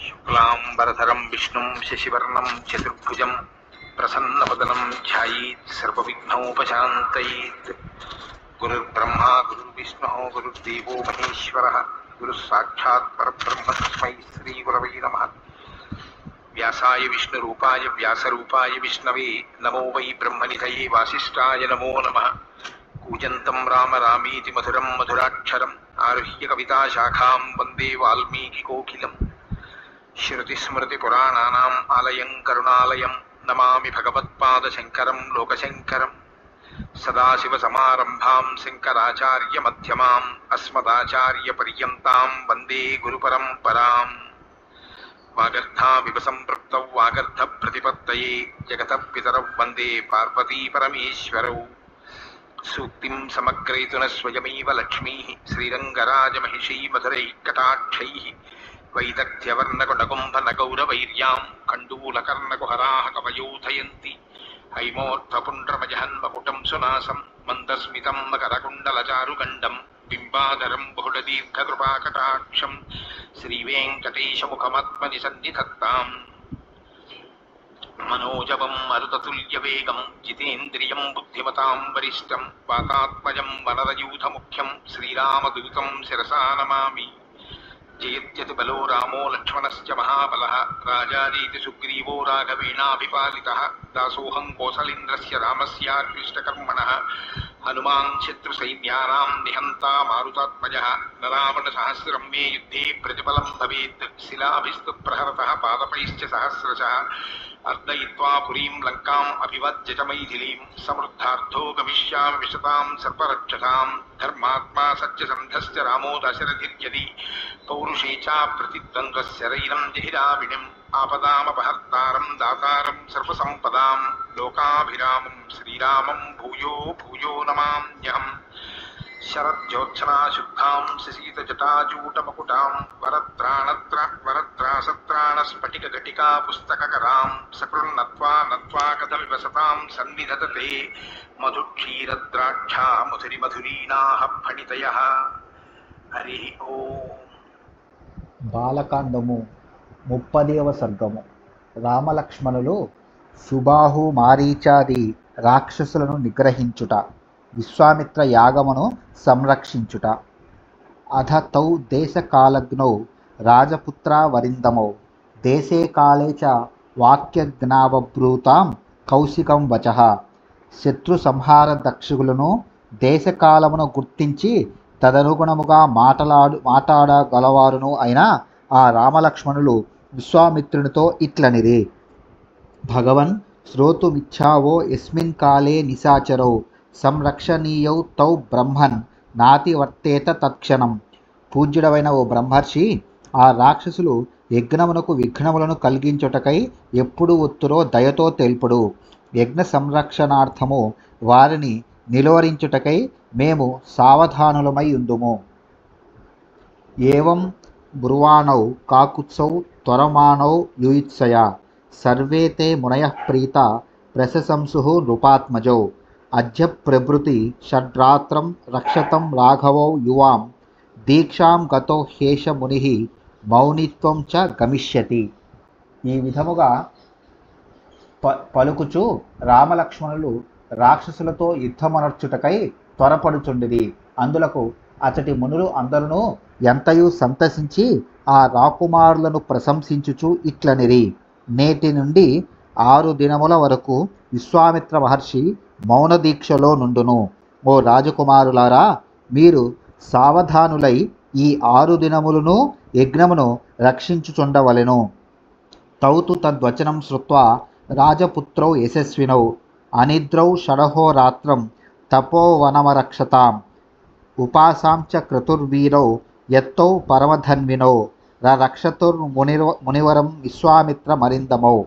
శుక్లాంబరధరం విష్ణుం శశివర్ణం చతుర్భుజం ప్రసన్నవదనం ధ్యాయేత్ సర్వవిఘ్నోపశాంతయేత్. గురుర్బ్రహ్మా గురుర్విష్ణుః గురుర్దేవో మహేశ్వరः గురుః సాక్షాత్ పరబ్రహ్మ తస్మై శ్రీగురవై నమః. వ్యాసాయ విష్ణురూపాయ వ్యాసరూపాయ విష్ణవే నమో వై బ్రహ్మనిధయే వాసిష్ఠాయ నమో నమః. కూజంతం రామ రామీతి మధురం మధురాక్షరం ఆరుహ్య కవితాశాఖాం వందే వాల్మీకికోకిలం. శృతిస్మృతిపురాణానాం ఆలయం కరుణాలయం నమామి భగవత్పాదశంకరం లోకశంకరం. సదాశివసమారంభాం శంకరాచార్యమధ్యమాం అస్మదాచార్యపర్యంతాం వందే గురుపరంపరాం. వాగర్థావివ సంపృక్తౌ వాగర్థప్రతిపత్తయే జగతః పితరౌ వందే పార్వతీపరమేశ్వరౌ. సూక్తిం సమగ్రయతున స్వయమేవ లక్ష్మీః శ్రీరంగరాజమహిషీ మధురైఃకటాక్షైః. వైదగ్ధ్యవర్ణకుడకుంభనగౌరవైర్యాం కండూలకర్ణకుహరాः కవయోధయంతి. హైమోర్ధపుండ్రమజహన్మకుటం సునాసం మందస్మితం మకరకుండలచారుగండం బింబాధరం బహుళదీర్ఘకృపాకటాక్షం శ్రీవేంకటేశముఖమాత్మని సన్నిధత్తాం. మనోజవం మరుతతుల్యవేగం జితేంద్రియం బుద్ధిమతాం వరిష్టం వాతాత్మజం వనరయూథముఖ్యం శ్రీరామదూతం శిరసా నమామి. జయత్యతి బలో రామో లక్ష్మణశ్చ మహాబలః రాజారీతి సుగ్రీవో రాఘవేణాభిపాలితః. దాసోహం కోసలేంద్రస్య రామస్యార్పిష్టకర్మణః హనుమాన్ శత్రుసైన్యానాం నిహంతా మారుతాత్మజः. నరావణసహస్రం మే యుద్ధే ప్రతిఫలం భవేత్ శిలాభిస్తు ప్రహరతః పాదపైశ్చ సహస్రశः. అర్దయిత్వా పురీం లంకాం అభివజ్య చ మైథిలీం సమృద్ధార్థో గమిష్యామి విశతాం సర్వరక్షసాం. ధర్మాత్మా సత్యసంధశ్చ రామో దశరథిర్యది పౌరుషే చ ప్రతిద్వంద్వస్య రైనం జహిరావిణిం. ఆపదామపహర్తారం దాతారం సర్వసంపదాం లోకాభిరామం శ్రీరామం భూయో భూయో నమామ్యహం. శరజ్యోత్సనాశుద్ధాం శశీతజటాజూటమకుటాం వరత్రాసత్రాణస్ఫటికఘటికా పుస్తకకరాం. సకృన్నత్వా నత్వా కథమివ సతాం సన్నిధతతే మధుక్షీరద్రాక్షా మధురిమధురీనాః ఫణితయః. హరి ఓం. బాలకాండము 30వ సర్గము. రామలక్ష్మణులు సుబాహు మారీచాది రాక్షసులను నిగ్రహించుట, విశ్వామిత్ర యాగమును సంరక్షించుట. అధ తౌ దేశకాలజ్ఞౌ రాజపుత్రా వరిందమౌ దేశే కాలే చ వాక్యజ్ఞావబ్రూతాం కౌశికం వచః. శత్రు సంహార దక్షులను దేశకాలమును గుర్తించి తదనుగుణముగా మాట్లాడగలవారును అయిన ఆ రామలక్ష్మణులు విశ్వామిత్రునితో ఇట్లనిరి. భగవన్ శ్రోతుమిచ్ఛావో యస్మిన్ కాలే నిశాచరౌ సంరక్షణీయౌ తౌ బ్రహ్మన్ నాతి వర్తేత తత్క్షణం. పూజ్యుడవైన ఓ బ్రహ్మర్షి, ఆ రాక్షసులు యజ్ఞమునకు విఘ్నములను కలిగించుటకై ఎప్పుడు ఒత్తురో దయతో తెలుపుడు. యజ్ఞ సంరక్షణార్థము వారిని నిలువరించుటకై మేము సావధానులమై ఉందుము. ఏవం బ్రువాణౌ కాకుత్సౌ త్వరమాణౌ యుయుత్సయా సర్వే తే మునయః ప్రీత ప్రశంసుః నృపాత్మజౌ. అద్య ప్రభృతి షడ్రాత్రం రక్షతం రాఘవౌ యువాం దీక్షాం గతో హ్యేష మునిః మౌనిత్వం చ గమిష్యతి. ఈ విధముగా పలుకుచు రామలక్ష్మణులు రాక్షసులతో యుద్ధమనర్చుటకై త్వరపడుచుండిరి. అందులకు అచటి మునులు అందరూ ఎంతయు సంతసించి ఆ రాకుమారులను ప్రశంసించుచు ఇట్లనిరి. నేటి నుండి 6 దినముల వరకు విశ్వామిత్ర మహర్షి మౌన దీక్షలో నుండును. ఓ రాజకుమారులారా, మీరు సావధానులై ఈ 6 దినములను యజ్ఞమును రక్షించుచుండవలెను. తౌతు తద్వచనం శ్రుత్వా రాజపుత్రౌ యశస్వినౌ అనిద్రౌ షడహోరాత్రం తపోవనమరక్షతాం. ఉపాసాం చ క్రతుర్వీరౌ యత్తౌ పరమధన్వినౌ రక్షతుర్మునివరం విశ్వామిత్ర మరిందమౌ.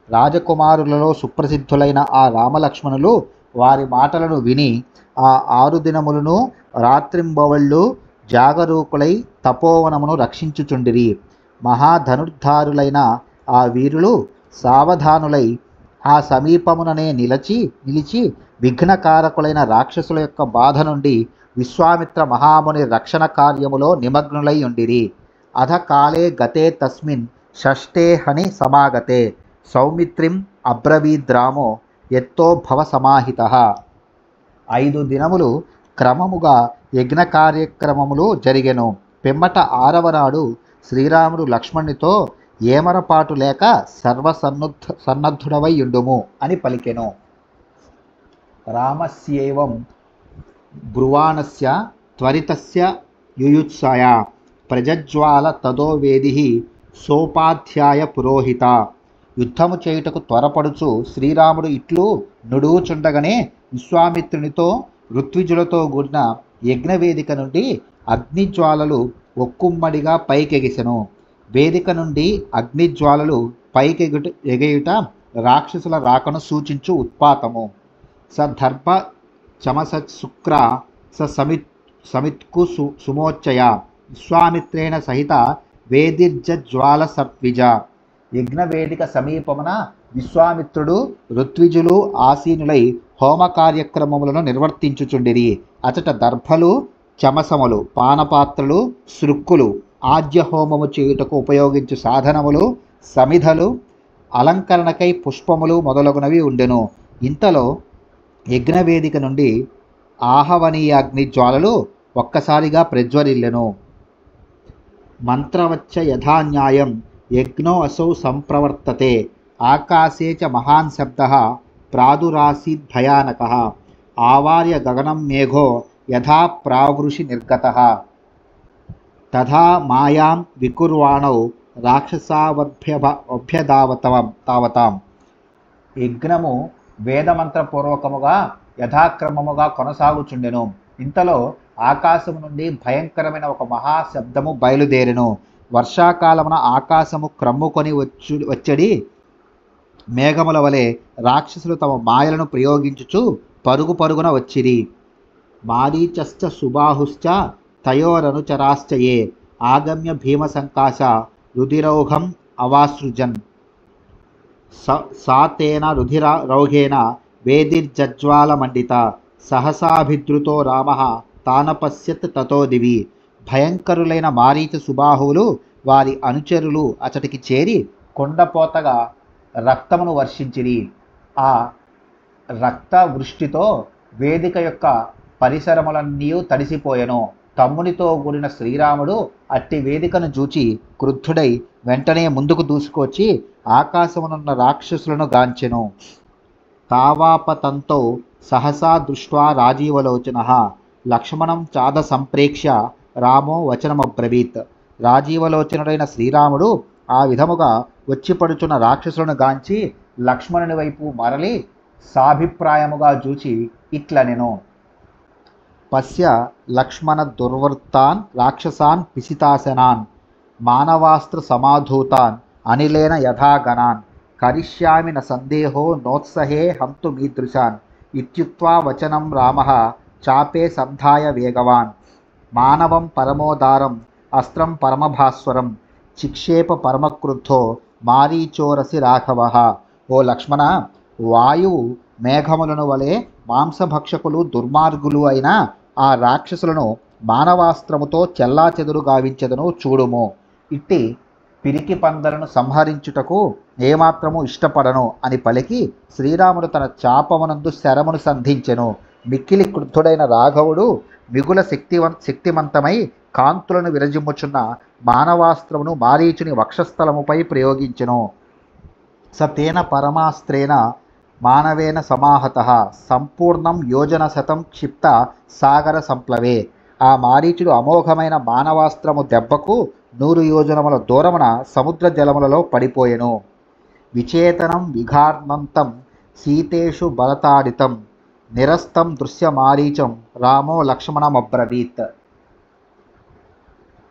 రాజకుమారులలో సుప్రసిద్ధులైన ఆ రామలక్ష్మణులు వారి మాటలను విని ఆ 6 దినములను రాత్రింబవళ్ళు జాగరూకులై తపోవనమును రక్షించుచుండిరి. మహాధనుర్ధారులైన ఆ వీరులు సావధానులై ఆ సమీపముననే నిలిచి విఘ్నకారకులైన రాక్షసుల యొక్క బాధ నుండి విశ్వామిత్ర మహాముని రక్షణ కార్యములో నిమగ్నులై ఉండిరి. అధ కాలే గతే తస్మిన్ షష్ఠేహని సమాగతే సౌమిత్రిం అబ్రవీద్రామో ఎత్తో భవ సమాహితః. 5 దినములు క్రమముగా యజ్ఞ కార్యక్రమములు జరిగెను. పిమ్మట 6వ నాడు శ్రీరాముడు లక్ష్మణునితో ఏమరపాటు లేక సన్నద్ధుడవై యుండుము అని పలికెను. రామస్యేవం బ్రువాణస్య త్వరితస్య యుయుత్సయా ప్రజజ్వాల తదో వేదిః సోపాధ్యాయ పురోహిత. యుద్ధము చేయుటకు త్వరపడుచు శ్రీరాముడు ఇట్లు నుడువుచుండగనే విశ్వామిత్రునితో ఋత్విజులతో కూడిన యజ్ఞవేదిక నుండి అగ్నిజ్వాలలు ఒక్కుమ్మడిగా పైకెగిసెను. వేదిక నుండి అగ్నిజ్వాలలు ఎగయుట రాక్షసుల రాకను సూచించు ఉత్పాతము. స దర్భ చమసశుక్ర స సమిత్కు సుమోచ్చయ విశ్వామిత్రేణ సహిత వేదిర్జ్వాల సత్విజ. యజ్ఞవేదిక సమీపమున విశ్వామిత్రుడు ఋత్విజులు ఆసీనులై హోమ కార్యక్రమములను నిర్వర్తించుచుండిరి. అచట దర్భలు, చమసములు, పానపాత్రలు, సృక్కులు, ఆజ్య హోమము చేయుటకు ఉపయోగించు సాధనములు, సమిధలు, అలంకరణకై పుష్పములు మొదలగునవి ఉండెను. ఇంతలో యజ్ఞవేదిక నుండి ఆహవనీయాగ్ని జ్వాలలు ఒక్కసారిగా ప్రజ్వరిల్లెను. మంత్రవచ్చ యథాన్యాయం యజ్ఞో అసౌ సంప్రవర్తతే ఆకాశే చ మహాన్ శబ్దః ప్రాదురాసీద్ భయానకః ఆవార్య గగనం మేఘో యథా ప్రావృషి నిర్గతః తథా మాయాం వికుర్వాణౌ రాక్షసావభ్యదావతాం. యజ్ఞము వేదమంత్రపూర్వకముగా యథాక్రమముగా కొనసాగుచుండెను. ఇంతలో ఆకాశము నుండి భయంకరమైన ఒక మహాశబ్దము బయలుదేరెను. వర్షాకాలమున ఆకాశము క్రమ్ముకొని వచ్చడి మేఘముల వలె రాక్షసులు తమ మాయలను ప్రయోగించుచు పరుగు పరుగున వచ్చిరి. మారీచశ్చ సుబాహుశ్చ తయోరనుచరాశ్చయే ఆగమ్య భీమసంకాశ రుధిరౌఘం అవాసృజన్ సా తేన రుధిరౌఘేన వేదిర్జ్వాలమండిత సహసాభిద్రుతో రామః తానపశ్యత్ తతో దివి. భయంకరులైన మారీచ సుబాహువులు వారి అనుచరులు అచటికి చేరి కొండపోతగా రక్తమును వర్షించిరి. ఆ రక్త వృష్టితో వేదిక యొక్క పరిసరములన్నీ తడిసిపోయెను. తమ్మునితో కూడిన శ్రీరాముడు అట్టి వేదికను చూచి క్రుద్ధుడై వెంటనే ముందుకు దూసుకొచ్చి ఆకాశమునున్న రాక్షసులను గాంచెను. తావాపతంతో సహసా దృష్ట్వా రాజీవలోచనః లక్ష్మణం చాద సంప్రేక్ష్య రామో వచనమబ్రవీత్. రాజీవలోచనుడైన శ్రీరాముడు ఆ విధముగా వచ్చిపడుచున్న రాక్షసులను గాంచి లక్ష్మణుని వైపు మరలి సాభిప్రాయముగా చూచి ఇట్లనెను. పశ్య లక్ష్మణ దుర్వృత్తాన్ రాక్షసాన్ పిసితాసనాన్ మానవాస్త్ర సమాధూతాన్ అనిలేన యథాగణాన్ కరిష్యామి న సందేహో నోత్సహే హంతు మీదృశాన్ ఇత్యుక్త్వా వచనం రామః చాపే సంధాయ వేగవాన్ మానవం పరమోదారం అస్త్రం పరమభాస్వరం చిక్షేప పరమక్రుద్ధో మారీచోరసి రాఘవః. ఓ లక్ష్మణ, వాయువు మేఘములను వలె మాంసభక్షకులు దుర్మార్గులు అయిన ఆ రాక్షసులను మానవాస్త్రముతో చెల్లాచెదురు గావించెదను చూడుము. ఇట్టి పిరికి పందలను సంహరించుటకు ఏమాత్రము ఇష్టపడను అని పలికి శ్రీరాముడు తన చాపమునందు శరమును సంధించెను. మిక్కిలి క్రుద్ధుడైన రాఘవుడు మిగుల శక్తిమంతమై కాంతులను విరజిమ్ముచున్న మానవాస్త్రమును మారీచుని వక్షస్థలముపై ప్రయోగించెను. సతేన పరమాస్త్రేణ మానవేన సమాహతః సంపూర్ణం యోజనశతం క్షిప్త సాగర సంప్లవే. ఆ మారీచుడు అమోఘమైన మానవాస్త్రము దెబ్బకు 100 యోజనముల దూరమున సముద్ర జలములలో పడిపోయెను. విచేతనం విఘార్ణంతం సీతేషు బలతాడితం నిరస్తం దృశ్యమారీచం రామో లక్ష్మణమబ్రవీత్.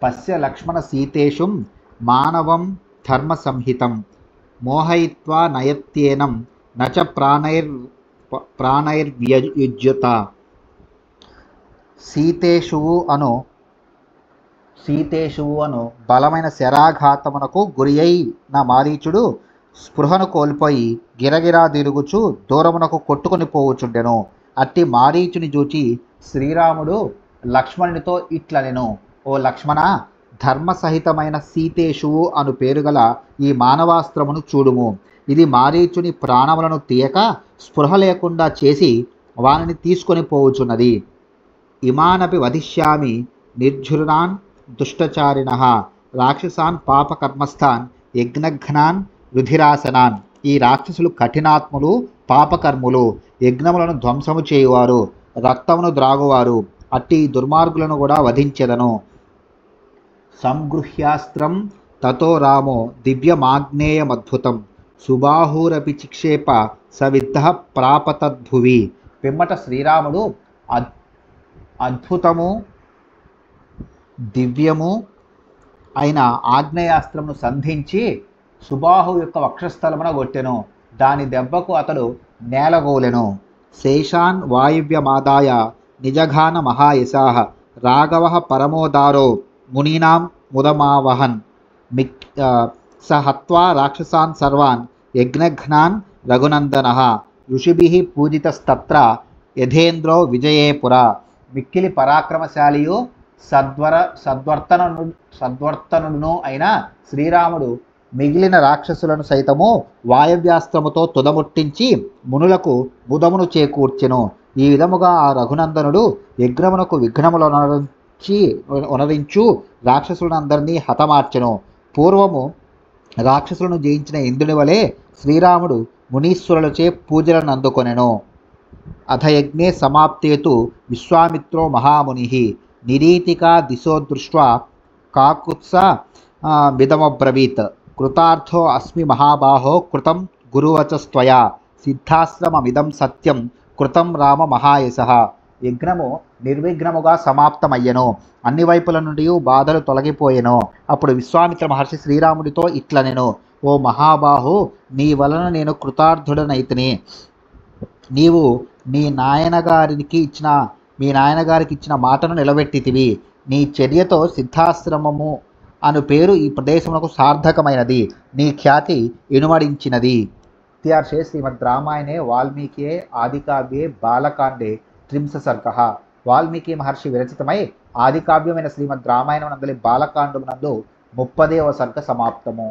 పశ్య లక్ష్మణ సీతేషుం మానవం ధర్మ సంహితం మోహయిత్వా నయత్యేనం నచ ప్రాణైర్వ్యయుజ్యత. సీతేషువు అను బలమైన శరాఘాతమునకు గురి అయిన మారీచుడు స్పృహను కోల్పోయి గిరగిరా తిరుగుచు దూరమునకు కొట్టుకొని పోవుచుండెను. అట్టి మారీచుని చూచి శ్రీరాముడు లక్ష్మణునితో ఇట్లనెను. ఓ లక్ష్మణ, ధర్మసహితమైన సీతేషువు అను పేరుగల ఈ మానవాస్త్రమును చూడుము. ఇది మారీచుని ప్రాణములను తీయక స్పృహ లేకుండా చేసి వానిని తీసుకొని పోవుచున్నది. ఇమానపి వధిష్యామి నిర్ఝురాన్ దుష్టచారిణః రాక్షసాన్ పాపకర్మస్థాన్ యజ్ఞఘ్నాన్ రుధిరాసనాన్. ఈ రాక్షసులు కఠినాత్ములు, పాపకర్ములు, యజ్ఞములను ధ్వంసము చేయువారు, రక్తమును ద్రాగువారు. అట్టి దుర్మార్గులను కూడా వధించెదను. సంగృహ్యాస్త్రం తతో రామో దివ్యమాగ్నేయమద్భుతం సుబాహూరపి చిక్షేప సవిద్ధః ప్రాపతద్భువి. పిమ్మట శ్రీరాముడు అద్భుతము దివ్యము అయిన ఆగ్నేయాస్త్రమును సంధించి సుబాహు యొక్క వక్షస్థలమున కొట్టెను. దాని దెబ్బకు అతడు నేలగోలెను. శేషాన్ వాయువ్యమాదాయ నిజఘాన మహాయశాః రాఘవ పరమోదారో మునీనాం ముదమావహన్ స హత్వా రాక్షసాన్ సర్వాన్ యజ్ఞఘ్నాన్ రఘునందనః ఋషిభిః పూజితస్తత్ర యథేంద్రో విజయేపుర. మిక్కిలి పరాక్రమశాలియు సద్వర్తనుడును అయిన శ్రీరాముడు మిగిలిన రాక్షసులను సైతము వాయవ్యాస్త్రముతో తుదముట్టించి మునులకు ముదమును చేకూర్చెను. ఈ విధముగా ఆ రఘునందనుడు యజ్ఞమునకు విఘ్నములొనరించు రాక్షసులందరినీ హతమార్చెను. పూర్వము రాక్షసులను జయించిన ఇంద్రుని వలె శ్రీరాముడు మునీశ్వరులచే పూజలను అందుకొనెను. అథయజ్ఞే సమాప్తేతు విశ్వామిత్రో మహామునిః నిరీతికా దిశో దృష్ట్వా కాకుత్స మిదమబ్రవీత్ కృతార్థో అస్మి మహాబాహో కృతం గురువచస్త్వయా సిద్ధాశ్రమమిదం సత్యం కృతం రామ మహాయశః. యజ్ఞము నిర్విఘ్నముగా సమాప్తమయ్యెను. అన్ని వైపుల నుండి బాధలు తొలగిపోయెను. అప్పుడు విశ్వామిత్ర మహర్షి శ్రీరాముడితో ఇట్లనెను: ఓ మహాబాహు, నీ వలన నేను కృతార్థుడనైతిని. నీవు మీ నాయనగారికి ఇచ్చిన మాటను నిలబెట్టితివి. నీ చర్యతో సిద్ధాశ్రమము అను పేరు ఈ ప్రదేశమునకు సార్థకమైనది. నీ ఖ్యాతి ఇనుమడించినది. ఇత్యార్షే శ్రీమద్ రామాయణే వాల్మీకియే ఆదికావ్యే బాలకాండే త్రింశ సర్గః. వాల్మీకి మహర్షి విరచితమై ఆదికావ్యమైన శ్రీమద్ రామాయణం నందలి బాలకాండమునందు 30వ సర్గ సమాప్తము.